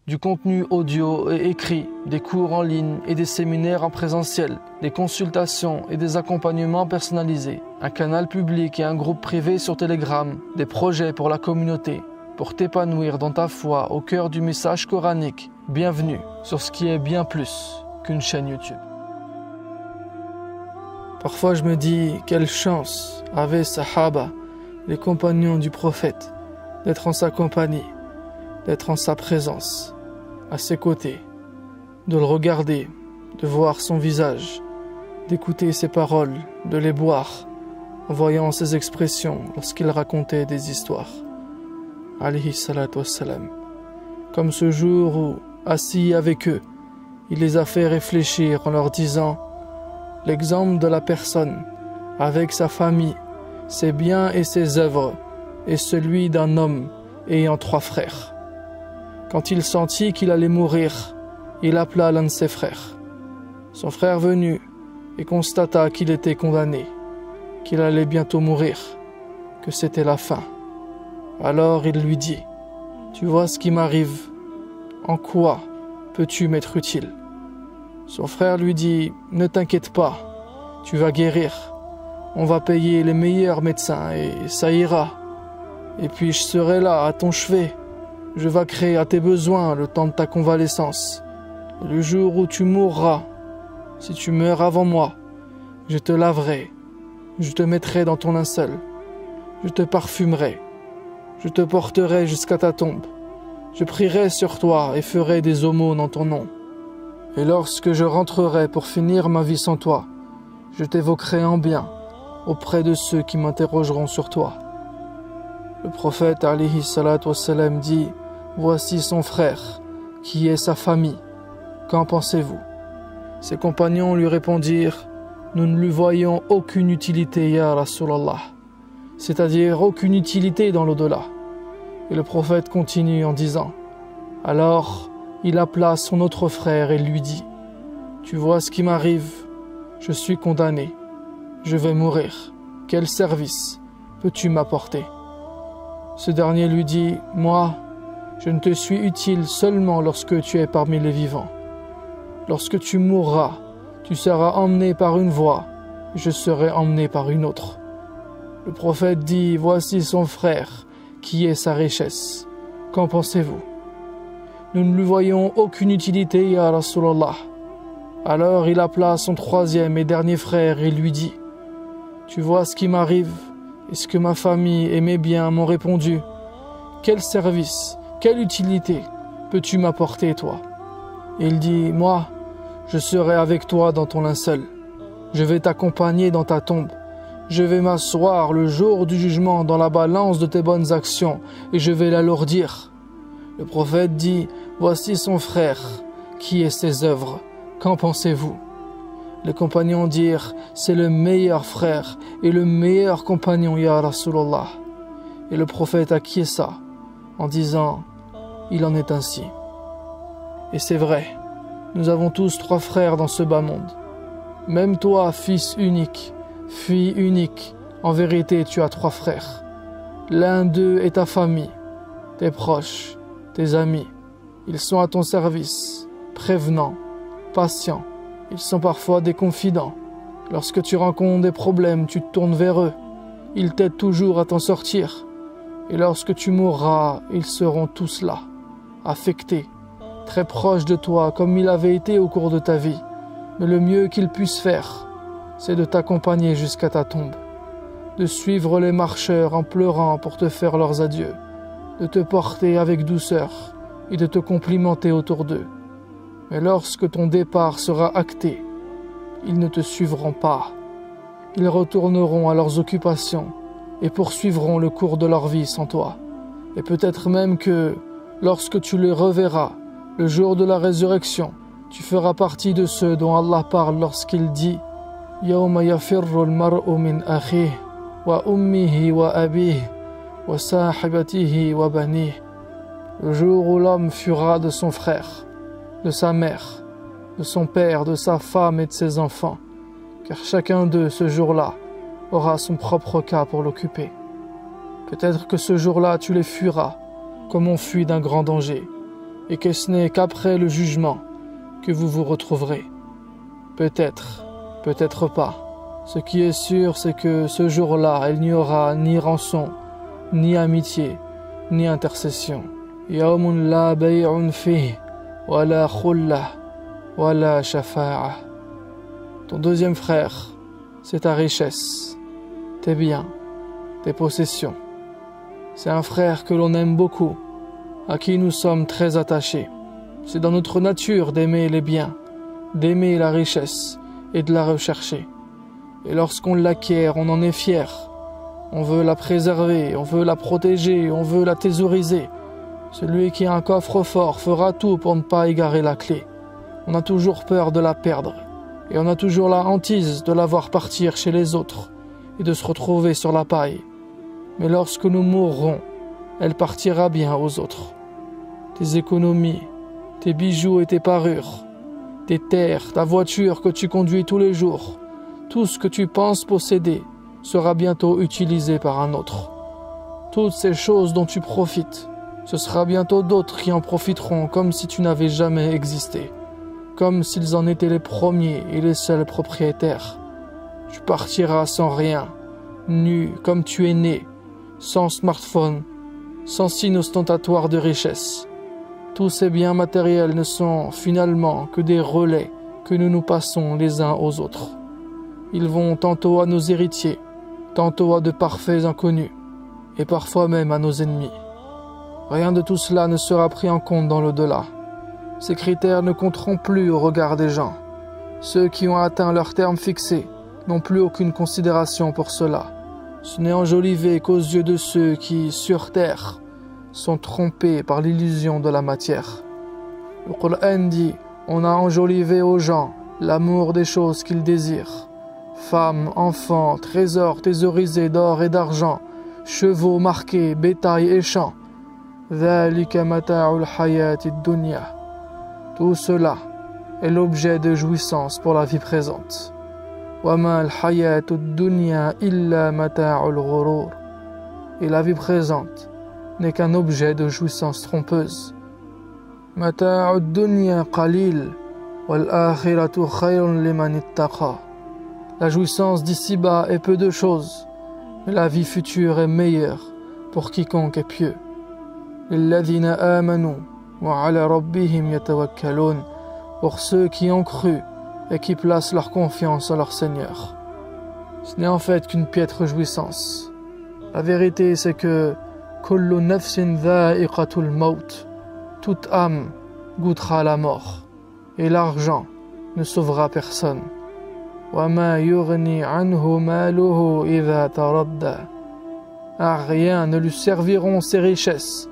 Du contenu audio et écrit, des cours en ligne et des séminaires en présentiel, des consultations et des accompagnements personnalisés, un canal public et un groupe privé sur Telegram, des projets pour la communauté, pour t'épanouir dans ta foi au cœur du message coranique. Bienvenue sur ce qui est bien plus qu'une chaîne YouTube. Parfois je me dis, quelle chance avaient Sahaba, les compagnons du prophète, d'être en sa compagnie, d'être en sa présence, à ses côtés, de le regarder, de voir son visage, d'écouter ses paroles, de les boire, en voyant ses expressions lorsqu'il racontait des histoires. Alayhi salatu wassalam. Comme ce jour où, assis avec eux, il les a fait réfléchir en leur disant: l'exemple de la personne, avec sa famille, ses biens et ses œuvres, est celui d'un homme ayant 3 frères. Quand il sentit qu'il allait mourir, il appela l'un de ses frères. Son frère venu et constata qu'il était condamné, qu'il allait bientôt mourir, que c'était la fin. Alors il lui dit: tu vois ce qui m'arrive, en quoi peux-tu m'être utile? Son frère lui dit: ne t'inquiète pas, tu vas guérir, on va payer les meilleurs médecins et ça ira. Et puis je serai là à ton chevet, je vaquerai à tes besoins le temps de ta convalescence. Et le jour où tu mourras, si tu meurs avant moi, je te laverai, je te mettrai dans ton linceul, je te parfumerai, je te porterai jusqu'à ta tombe, je prierai sur toi et ferai des aumônes en ton nom. Et lorsque je rentrerai pour finir ma vie sans toi, je t'évoquerai en bien auprès de ceux qui m'interrogeront sur toi. Le prophète alayhi salatu wassalam dit: voici son frère, qui est sa famille. Qu'en pensez-vous? Ses compagnons lui répondirent: nous ne lui voyons aucune utilité, ya Rasulallah, c'est-à-dire aucune utilité dans l'au-delà. Et le prophète continue en disant: alors il appela son autre frère et lui dit: tu vois ce qui m'arrive, je suis condamné, je vais mourir, quel service peux-tu m'apporter? Ce dernier lui dit: moi, je ne te suis utile seulement lorsque tu es parmi les vivants. Lorsque tu mourras, tu seras emmené par une voie, je serai emmené par une autre. Le prophète dit: voici son frère, qui est sa richesse. Qu'en pensez-vous? Nous ne lui voyons aucune utilité, ya Rasulallah. Alors il appela son 3e et dernier frère et lui dit: tu vois ce qui m'arrive et ce que ma famille et mes biens m'ont répondu. Quel service, quelle utilité peux-tu m'apporter, toi? Et il dit: moi, je serai avec toi dans ton linceul. Je vais t'accompagner dans ta tombe. Je vais m'asseoir le jour du jugement dans la balance de tes bonnes actions et je vais l'alourdir. Le prophète dit: voici son frère, qui est ses œuvres. Qu'en pensez-vous? Les compagnons dirent: c'est le meilleur frère et le meilleur compagnon, ya Rasulallah. Et le prophète acquiesça en disant: il en est ainsi. Et c'est vrai, nous avons tous 3 frères dans ce bas monde. Même toi, fils unique, fille unique, en vérité tu as 3 frères. L'un d'eux est ta famille, tes proches, tes amis. Ils sont à ton service, prévenants, patients. Ils sont parfois des confidents. Lorsque tu rencontres des problèmes, tu te tournes vers eux. Ils t'aident toujours à t'en sortir. Et lorsque tu mourras, ils seront tous là, affectés, très proches de toi comme il avait été au cours de ta vie. Mais le mieux qu'ils puissent faire, c'est de t'accompagner jusqu'à ta tombe, de suivre les marcheurs en pleurant pour te faire leurs adieux, de te porter avec douceur et de te complimenter autour d'eux. Mais lorsque ton départ sera acté, ils ne te suivront pas. Ils retourneront à leurs occupations et poursuivront le cours de leur vie sans toi. Et peut-être même que, lorsque tu les reverras, le jour de la résurrection, tu feras partie de ceux dont Allah parle lorsqu'il dit: يَوْمَ يَفِرُّ الْمَرْءُ مِنْ أَخِيهِ وَأُمِّهِ وَأَبِيهِ وَصَاحِبَتِهِ وَبَنِيهِ. Le jour où l'homme fuira de son frère, de sa mère, de son père, de sa femme et de ses enfants, car chacun d'eux, ce jour-là, aura son propre cas pour l'occuper. Peut-être que ce jour-là, tu les fuiras, comme on fuit d'un grand danger. et que ce n'est qu'après le jugement que vous vous retrouverez. Peut-être, peut-être pas. Ce qui est sûr, c'est que ce jour-là, il n'y aura ni rançon, ni amitié, ni intercession. Yawmun la bay'un fihi, wa la khullah, wa la shafa'a. Ton deuxième frère, c'est ta richesse, tes biens, tes possessions. C'est un frère que l'on aime beaucoup, à qui nous sommes très attachés. C'est dans notre nature d'aimer les biens, d'aimer la richesse et de la rechercher. Et lorsqu'on l'acquiert, on en est fier. On veut la préserver, on veut la protéger, on veut la thésauriser. Celui qui a un coffre-fort fera tout pour ne pas égarer la clé. On a toujours peur de la perdre. Et on a toujours la hantise de la voir partir chez les autres et de se retrouver sur la paille. Mais lorsque nous mourrons, elle partira bien aux autres. Tes économies, tes bijoux et tes parures, tes terres, ta voiture que tu conduis tous les jours, tout ce que tu penses posséder sera bientôt utilisé par un autre. Toutes ces choses dont tu profites, ce sera bientôt d'autres qui en profiteront comme si tu n'avais jamais existé, comme s'ils en étaient les premiers et les seuls propriétaires. Tu partiras sans rien, nu comme tu es né, sans smartphone, sans signe ostentatoire de richesse. Tous ces biens matériels ne sont finalement que des relais que nous nous passons les uns aux autres. Ils vont tantôt à nos héritiers, tantôt à de parfaits inconnus, et parfois même à nos ennemis. Rien de tout cela ne sera pris en compte dans l'au-delà. Ces critères ne compteront plus au regard des gens. Ceux qui ont atteint leur terme fixé n'ont plus aucune considération pour cela. Ce n'est enjolivé qu'aux yeux de ceux qui, sur terre, sont trompés par l'illusion de la matière. Le Coran dit, on a enjolivé aux gens l'amour des choses qu'ils désirent. Femmes, enfants, trésors thésaurisés d'or et d'argent, chevaux marqués, bétail et champs. ذَلِكَ مَتَاعُ الْحَيَاةِ الدُّنْيَا. Tout cela est l'objet de jouissance pour la vie présente. وَمَا الْحَيَاةُ الدُّنْيَا إِلَّا مَتَاعُ الْغُرُورِ. Et la vie présente n'est qu'un objet de jouissance trompeuse. مَتَاعُ الدُّنْيَا قَلِيلٌ وَالْآخِرَةُ خَيْرٌ لِمَنِ اتَّقَى. La jouissance d'ici-bas est peu de choses, mais la vie future est meilleure pour quiconque est pieux. لِلَّذِينَ آمَنُوا وَعَلَى رَبِّهِمْ يَتَوَكَّلُونَ. Pour ceux qui ont cru et qui placent leur confiance en leur Seigneur. Ce n'est en fait qu'une piètre jouissance. La vérité, c'est que كُلُّ نَفْسٍ ذَائِقَةُ الْمَوْتِ. Toute âme goûtera la mort, et l'argent ne sauvera personne. وَمَا يُغْنِي عَنْهُ مَالُهُ إِذَا تَرَدَّى. À rien ne lui serviront ses richesses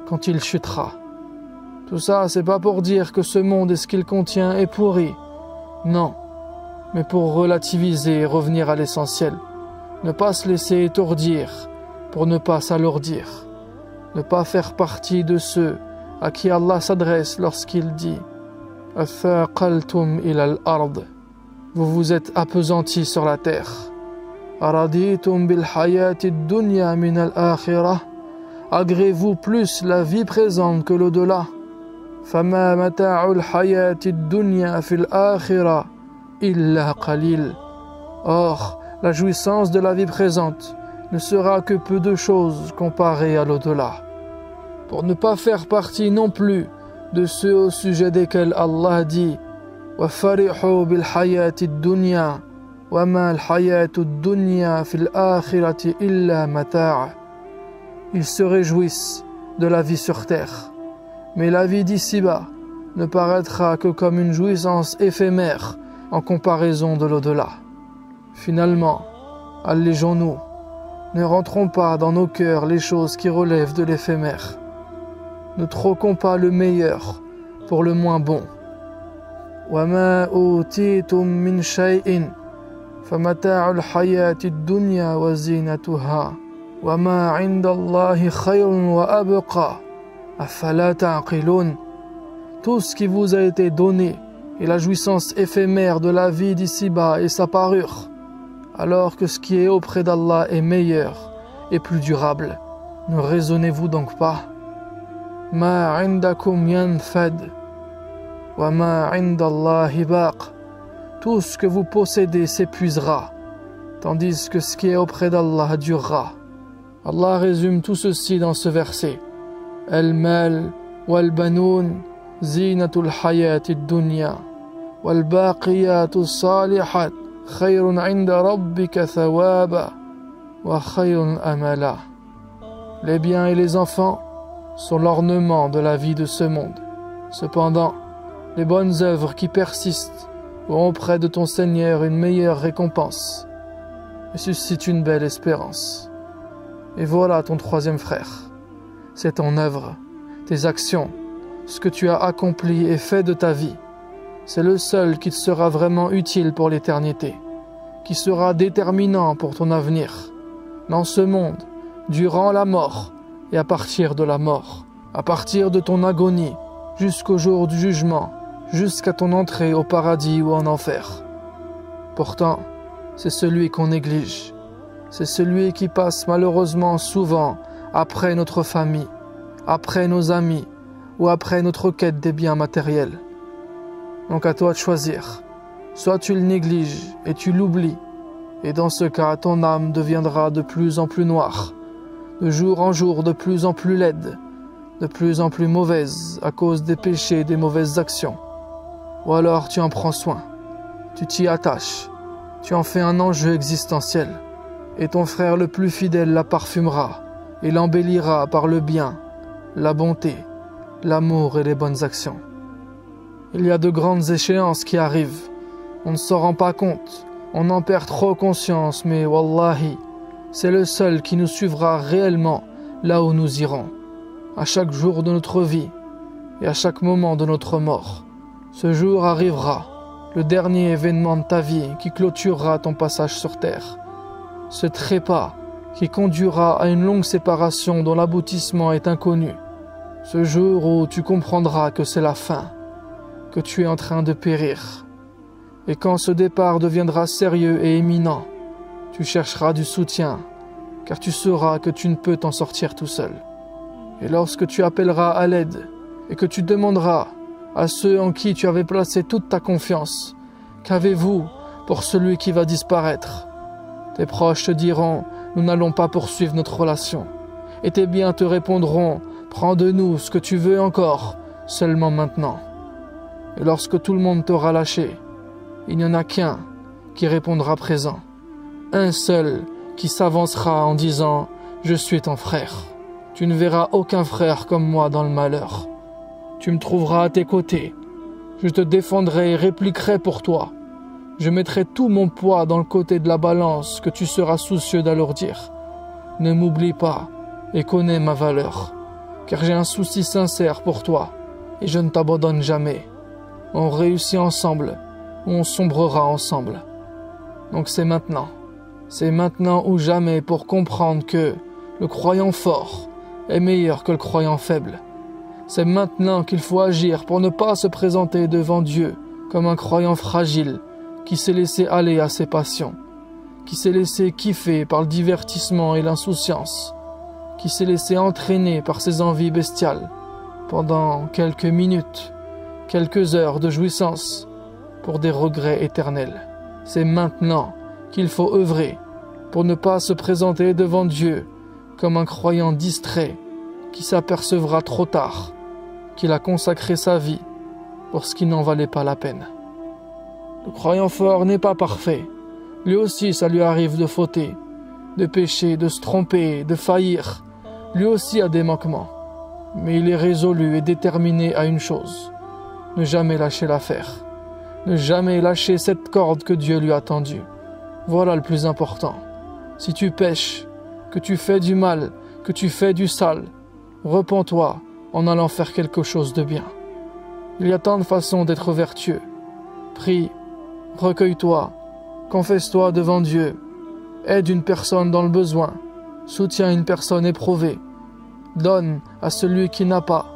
quand il chutera. Tout ça, c'est pas pour dire que ce monde et ce qu'il contient est pourri. Non, mais pour relativiser et revenir à l'essentiel. Ne pas se laisser étourdir pour ne pas s'alourdir. Ne pas faire partie de ceux à qui Allah s'adresse lorsqu'il dit « أَثَاقَلْتُمْ إِلَى الْأَرْضِ » Vous vous êtes appesantis sur la terre. أَرَضِيتُمْ بِالْحَيَاةِ الدُّنْيَا مِنَ الْآخِرَةِ. Agréez-vous plus la vie présente que l'au-delà. فَمَا مَتَاعُ الْحَيَاةِ الدُّنْيَا فِي الْآخِرَةِ إِلَّا قَلِيلٌ. Or, la jouissance de la vie présente ne sera que peu de choses comparée à l'au-delà. Pour ne pas faire partie non plus de ceux au sujet desquels Allah dit وَفَرِحُوا بِالْحَيَاةِ الدُّنْيَا وَمَا الْحَيَاةُ الدُّنْيَا فِي الْآخِرَةِ إِلَّا مَتَاعٌ. Ils se réjouissent de la vie sur terre, mais la vie d'ici-bas ne paraîtra que comme une jouissance éphémère en comparaison de l'au-delà. Finalement, allégeons-nous, ne rentrons pas dans nos cœurs les choses qui relèvent de l'éphémère. Ne troquons pas le meilleur pour le moins bon. وَمَا أُوتِيتُم مِّن شَيْءٍ فَمَتَاعُ الْحَيَاةِ الدُّنْيَا وَزِينَتُهَا وَمَا عِندَ اللَّهِ خَيْرٌ وَأَبْقَى أَفَلَا تَعْقِلُونَ. Tout ce qui vous a été donné est la jouissance éphémère de la vie d'ici-bas et sa parure, alors que ce qui est auprès d'Allah est meilleur et plus durable. Ne raisonnez-vous donc pas? Ma indakum yanfad, wa ma indallahi baq. Tout ce que vous possédez s'épuisera, tandis que ce qui est auprès d'Allah durera. Allah résume tout ceci dans ce verset. Al-mal wal-banoun zinatul hayatid dunya wal baqiyatus salihat khayrun 'inda rabbika thawaba wa khayrun amala. Les biens et les enfants sont l'ornement de la vie de ce monde. Cependant, les bonnes œuvres qui persistent auront auprès de ton Seigneur une meilleure récompense et suscitent une belle espérance. Et voilà ton troisième frère. C'est ton œuvre, tes actions, ce que tu as accompli et fait de ta vie. C'est le seul qui te sera vraiment utile pour l'éternité, qui sera déterminant pour ton avenir, dans ce monde, durant la mort et à partir de la mort, à partir de ton agonie, jusqu'au jour du jugement, jusqu'à ton entrée au paradis ou en enfer. Pourtant, c'est celui qu'on néglige. C'est celui qui passe malheureusement souvent après notre famille, après nos amis ou après notre quête des biens matériels. Donc à toi de choisir. Soit tu le négliges et tu l'oublies, et dans ce cas ton âme deviendra de plus en plus noire, de jour en jour de plus en plus laide, de plus en plus mauvaise à cause des péchés et des mauvaises actions. Ou alors tu en prends soin, tu t'y attaches, tu en fais un enjeu existentiel, et ton frère le plus fidèle la parfumera et l'embellira par le bien, la bonté, l'amour et les bonnes actions. Il y a de grandes échéances qui arrivent, on ne s'en rend pas compte, on en perd trop conscience, mais wallahi, c'est le seul qui nous suivra réellement là où nous irons, à chaque jour de notre vie et à chaque moment de notre mort. Ce jour arrivera, le dernier événement de ta vie qui clôturera ton passage sur terre. Ce trépas qui conduira à une longue séparation dont l'aboutissement est inconnu. Ce jour où tu comprendras que c'est la fin, que tu es en train de périr. Et quand ce départ deviendra sérieux et imminent, tu chercheras du soutien, car tu sauras que tu ne peux t'en sortir tout seul. Et lorsque tu appelleras à l'aide, et que tu demanderas à ceux en qui tu avais placé toute ta confiance, qu'avez-vous pour celui qui va disparaître? Tes proches te diront, nous n'allons pas poursuivre notre relation. Et tes biens te répondront, prends de nous ce que tu veux encore, seulement maintenant. Et lorsque tout le monde t'aura lâché, il n'y en a qu'un qui répondra présent. Un seul qui s'avancera en disant, je suis ton frère. Tu ne verras aucun frère comme moi dans le malheur. Tu me trouveras à tes côtés. Je te défendrai et répliquerai pour toi. Je mettrai tout mon poids dans le côté de la balance que tu seras soucieux d'alourdir. Ne m'oublie pas et connais ma valeur, car j'ai un souci sincère pour toi et je ne t'abandonne jamais. On réussit ensemble ou on sombrera ensemble. Donc c'est maintenant ou jamais pour comprendre que le croyant fort est meilleur que le croyant faible. C'est maintenant qu'il faut agir pour ne pas se présenter devant Dieu comme un croyant fragile qui s'est laissé aller à ses passions, qui s'est laissé kiffer par le divertissement et l'insouciance, qui s'est laissé entraîner par ses envies bestiales pendant quelques minutes, quelques heures de jouissance pour des regrets éternels. C'est maintenant qu'il faut œuvrer pour ne pas se présenter devant Dieu comme un croyant distrait qui s'apercevra trop tard qu'il a consacré sa vie pour ce qui n'en valait pas la peine. Le croyant fort n'est pas parfait. Lui aussi, ça lui arrive de fauter, de pécher, de se tromper, de faillir. Lui aussi a des manquements. Mais il est résolu et déterminé à une chose: ne jamais lâcher l'affaire. Ne jamais lâcher cette corde que Dieu lui a tendue. Voilà le plus important. Si tu pèches, que tu fais du mal, que tu fais du sale, repens-toi en allant faire quelque chose de bien. Il y a tant de façons d'être vertueux. Prie, recueille-toi, confesse-toi devant Dieu, aide une personne dans le besoin, soutiens une personne éprouvée, donne à celui qui n'a pas,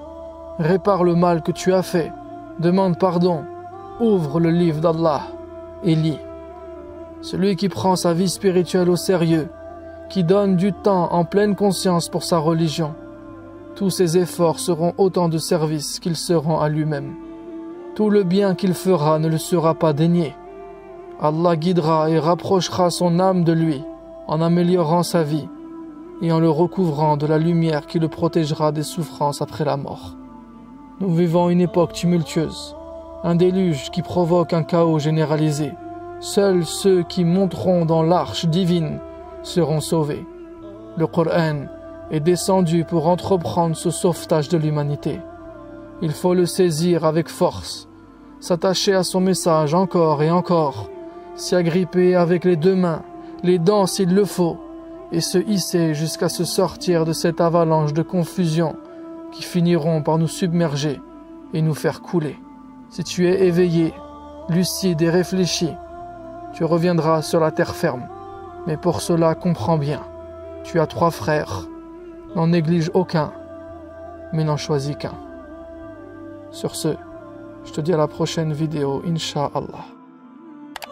répare le mal que tu as fait, demande pardon, ouvre le livre d'Allah et lis. Celui qui prend sa vie spirituelle au sérieux, qui donne du temps en pleine conscience pour sa religion, tous ses efforts seront autant de services qu'il se rend à lui-même. Tout le bien qu'il fera ne le sera pas dénié. Allah guidera et rapprochera son âme de lui en améliorant sa vie et en le recouvrant de la lumière qui le protégera des souffrances après la mort. Nous vivons une époque tumultueuse, un déluge qui provoque un chaos généralisé. Seuls ceux qui monteront dans l'arche divine seront sauvés. Le Coran est descendu pour entreprendre ce sauvetage de l'humanité. Il faut le saisir avec force, s'attacher à son message encore et encore, s'y agripper avec les 2 mains, les dents s'il le faut, et se hisser jusqu'à se sortir de cette avalanche de confusion qui finiront par nous submerger et nous faire couler. Si tu es éveillé, lucide et réfléchi, tu reviendras sur la terre ferme. Mais pour cela, comprends bien, tu as 3 frères, n'en néglige aucun, mais n'en choisis qu'un. Sur ce, je te dis à la prochaine vidéo, Inch'Allah.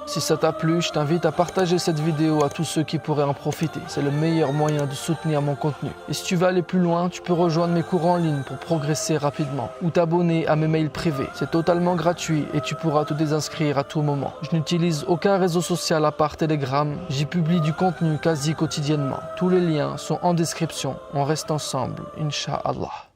Si ça t'a plu, je t'invite à partager cette vidéo à tous ceux qui pourraient en profiter. C'est le meilleur moyen de soutenir mon contenu. Et si tu veux aller plus loin, tu peux rejoindre mes cours en ligne pour progresser rapidement ou t'abonner à mes mails privés. C'est totalement gratuit et tu pourras te désinscrire à tout moment. Je n'utilise aucun réseau social à part Telegram. J'y publie du contenu quasi quotidiennement. Tous les liens sont en description. On reste ensemble, Inch'Allah.